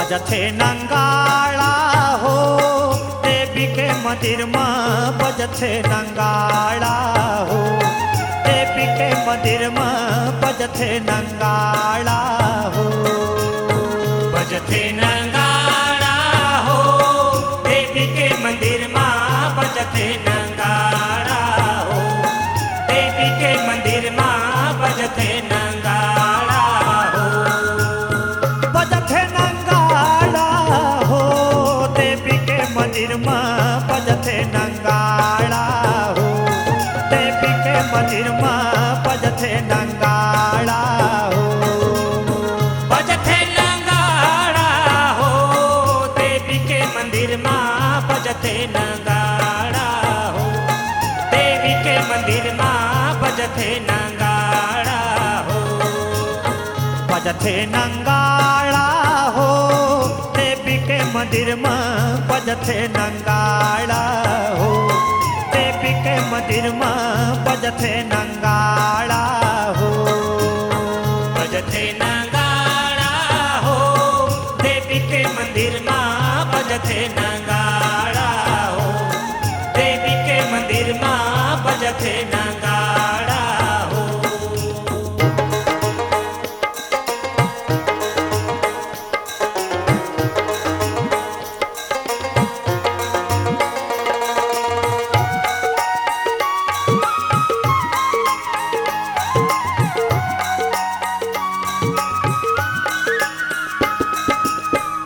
बजथे नंगाड़ा हो देवी के मंदिर में बजथे नंगाड़ा हो देवी के मंदिर में बजथे नंगाड़ा हो बजथे नंगाड़ा हो देवी के मंदिर में बजथे नंगाड़ा हो देवी के मंदिर में बजथे नंगाड़ा हो बजथे नंगाड़ा हो देवी के मंदिर में बजथे नंगाड़ा हो देवी के मंदिर में बजथे नंगाड़ा हो बजथे नंगाड़ा हो देवी के मंदिर में बजथे नंगाड़ा हो देवी के मंदिर में बजथे नंगाड़ा हो बजथे नंगाड़ा हो देवी के मंदिर में बजथे नंगाड़ा हो देवी के मंदिर में बजथे नंगाड़ा हो बजथे नंगाड़ा हो देवी के मंदिर में बजथे नंगाड़ा हो देवी के मंदिर में बजथे नंगाड़ा हो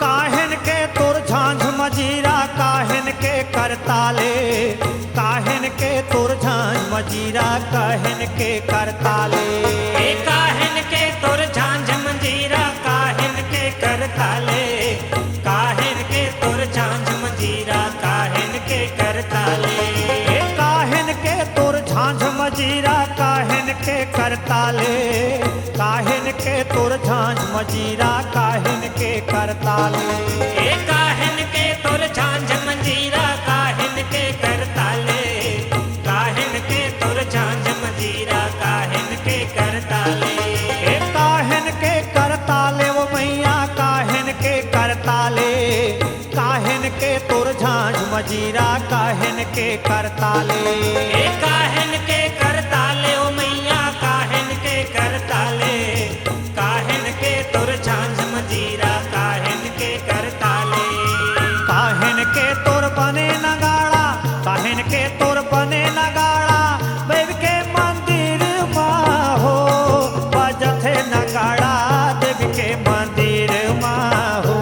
काहन के तोर झांझ मजीरा काहन के करताले काहन के तोर झांझ मजीरा काहन के करताले काहन के तोर झांझ मंजीरा काहन के करताले काहन के तोर झांझ मंजीरा काहन के करताले काहन के तोर झांझ मजीरा काहन के करताले काहन के तोर झांझ मजीरा काहन के करताले काहन के तोर झांझ मंजीरा काहन के करताले काहन के तोर झांझ मंजीरा काहन के करताले काहन के करताले वो मैया काहन के करताले काहन के तोर झांझ मजीरा काहन के करताले काहन के करताले ओ मैया काहन के करताले काहन के तोर झांझ मंजीरा काहन के करताले काहन के तोर बने नगाड़ा काहन के तोर बने नगाड़ा देव के मंदिर में हो बजथे नगाड़ा देव के मंदिर में हो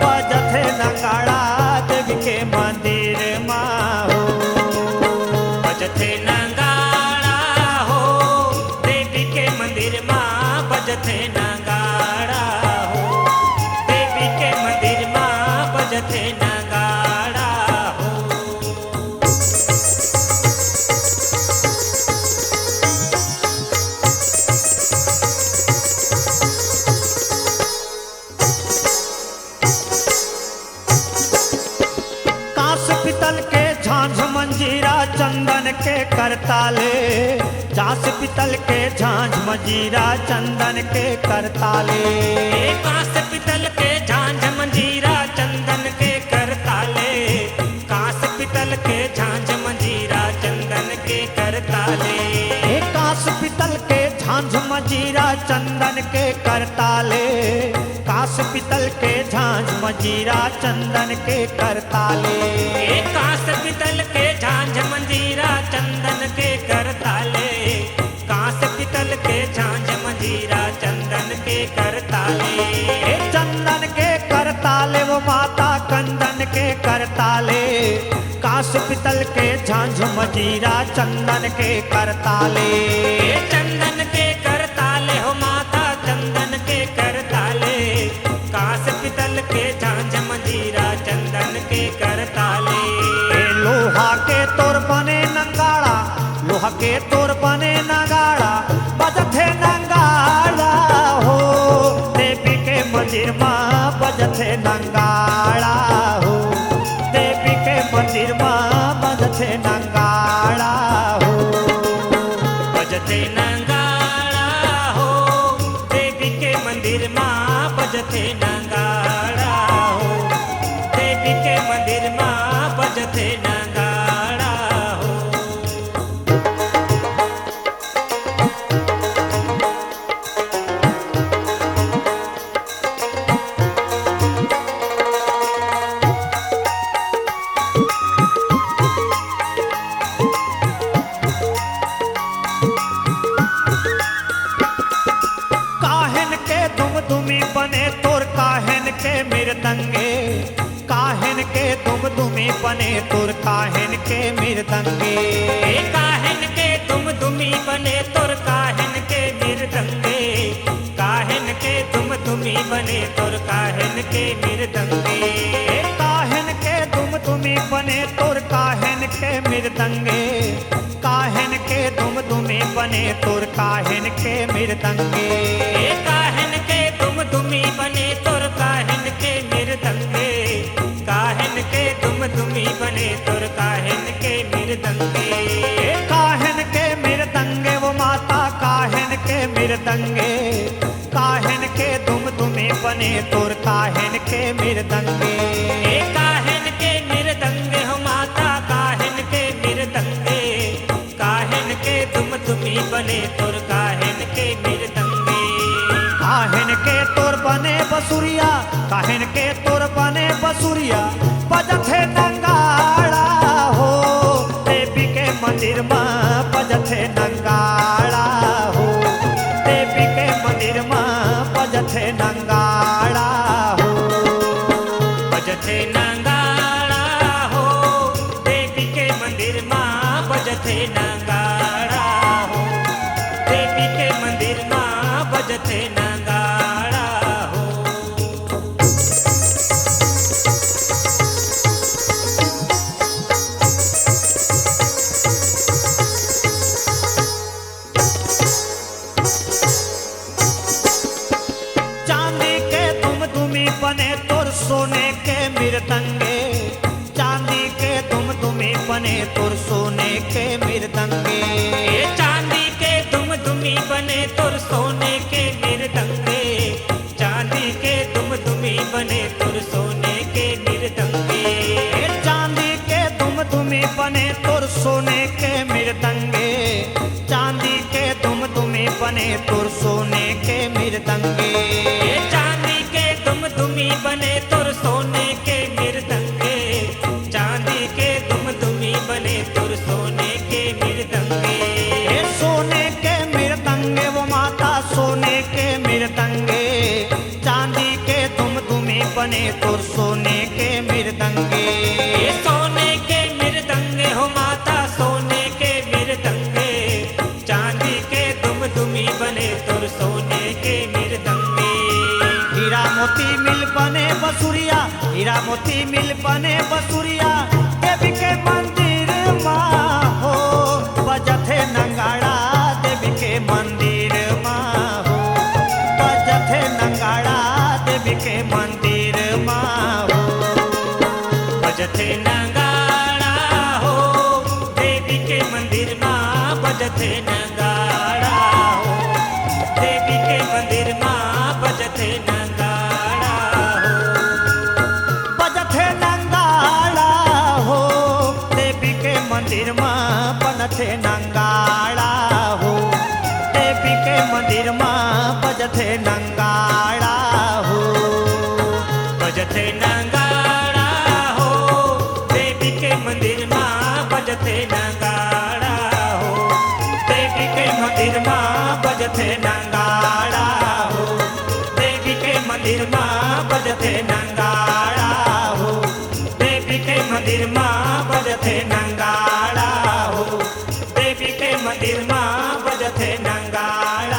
बजथे नगाड़ा देव के मंदिर में हो बजथे नंगाड़ा हो देवी के मंदिर में बजथे नंगाड़ा हो देवी के मंदिर में बजथे नंगाड़ा हो कांस पितल के झांझ मंजीरा चंदन के करताले झांस पितल के झांझ मंजीरा चंदन के करताले कांस पितल के झांझ मंजीरा चंदन के करताले कांस पितल के झांझ मंजीरा चंदन के करताले कांस पितल के झांझ मंजीरा चंदन के करताले कांस पितल के झांझ मंजीरा चंदन के करताले कांस पितल के झांझ मंजीरा चंदन के करताले कांस पितल के झांझ मंजीरा चंदन के करताले चंदन के करताले वो माता कंदन के करताले कांस पितल के झांझ मंजीरा चंदन के करताले चंदन के करताले हो माता चंदन के करताले कांस पितल के झांझ मंजीरा चंदन के करताले लोहा के तोर बने नंगाड़ा लोहा के तोर बने नगाड़ा बजथे नंगाड़ा हो देवी के मंदिर में बजथे नंगाड़ा हो देवी के मंदिर में बजथे नंगाड़ा हो बजथे नंगाड़ा हो देवी के मंदिर में बजथे नंगाड़ा बने तोर काहन के मृदंगे, काहन के दुम दुमी बने तोर काहन के मृदंगे। काहन के तुम दुमी बने तुर काहन के मृदंगे, काहन के तुम दुमी बने तुर काहन के मृदंगे। काहन के दुम दुमी बने तोर काहन के मृदंगे, काहन के दुम दुमी बने तोर काहन के मृदंगे। काहन के तुम दुमी बने तुर काहन के मृदंगे, काहन के तुम दुमी बने तुर काहन के मृदंगे। काहन के मृदंगे वो माता काहन के मृदंगे, काहन के दुम दुमी बने तोर काहन के मृदंगे। काहन के मृदंगे हो माता काहन के मृदंगे, काहन के तुम दुमी बने तुर काहन के मृदंगे। काहन के तोर बने बसुरिया, काहन के तोर बने बसुरिया, बजथे नंगाड़ा हो देवी के मंदिर में, बजथे नंगाड़ा हो देवी के मंदिर में, बजथे नंगाड़ा हो। बजथे नंगाड़ा हो देवी के मंदिर माँ, बजथे नंगाड़ा हो देवी के मंदिर माँ, बजथे नंगाड़ा हो। चांदी के तुम दुमी बने तोर सोने के मृदंगे, चांदी के तुम दुमी बने तोर सोने के मृदंगे। चांदी के तुम दुमी बने तुर सोने के मृदंगे, चांदी के तुम दुमी बने तुर सोने के मृदंगे। चांदी के तुम दुमी बने तोर सोने के मृदंगे, चांदी के तुम दुमी बने तोर सोने के मृदंगे। चांदी के तुम दुमी बने तुर सोने के मृदंगे, चांदी के तुम दुमी बने तुर सोने के मृदंगे। सोने के मृदंगे वो माता सोने के मृदंगे, चांदी के तुम दुमी बने तोर सोने के मृदंगे। सोने के मृदंगे हो माता सोने के मृदंगे, चांदी के तुम दुमी बने तुर सोने के मृदंगे। हीरा मोती मिल बने बसुरिया, हीरा मोती मिल बने बसुरिया, देवी के मंदिर माँ हो बजथे नंगाड़ा, देवी के मंदिर माँ हो बजथे नंगाड़ा, देवी के मंदिर माँ हो। बजथे नगाड़ा हो देवी के मंदिर माँ, बजथे नगाड़ा हो देवी के मंदिर माँ, बजथे नगाड़ा हो। बजथे नंगाड़ा हो देवी के मंदिर माँ, बनथे नंगाड़ा हो देवी के मंदिर माँ, बजथे नंगाड़ा हो। बजथे नगाड़ा हो देवी के मंदिर माँ, बजथे नगाड़ा हो देवी के मंदिर माँ, बजथे नगाड़ा हो देवी के मंदिर माँ, बजथे नगाड़ा हो देवी के मंदिर माँ, बजथे नगाड़ा हो देवी के मंदिर माँ, बजथे नगाड़ा।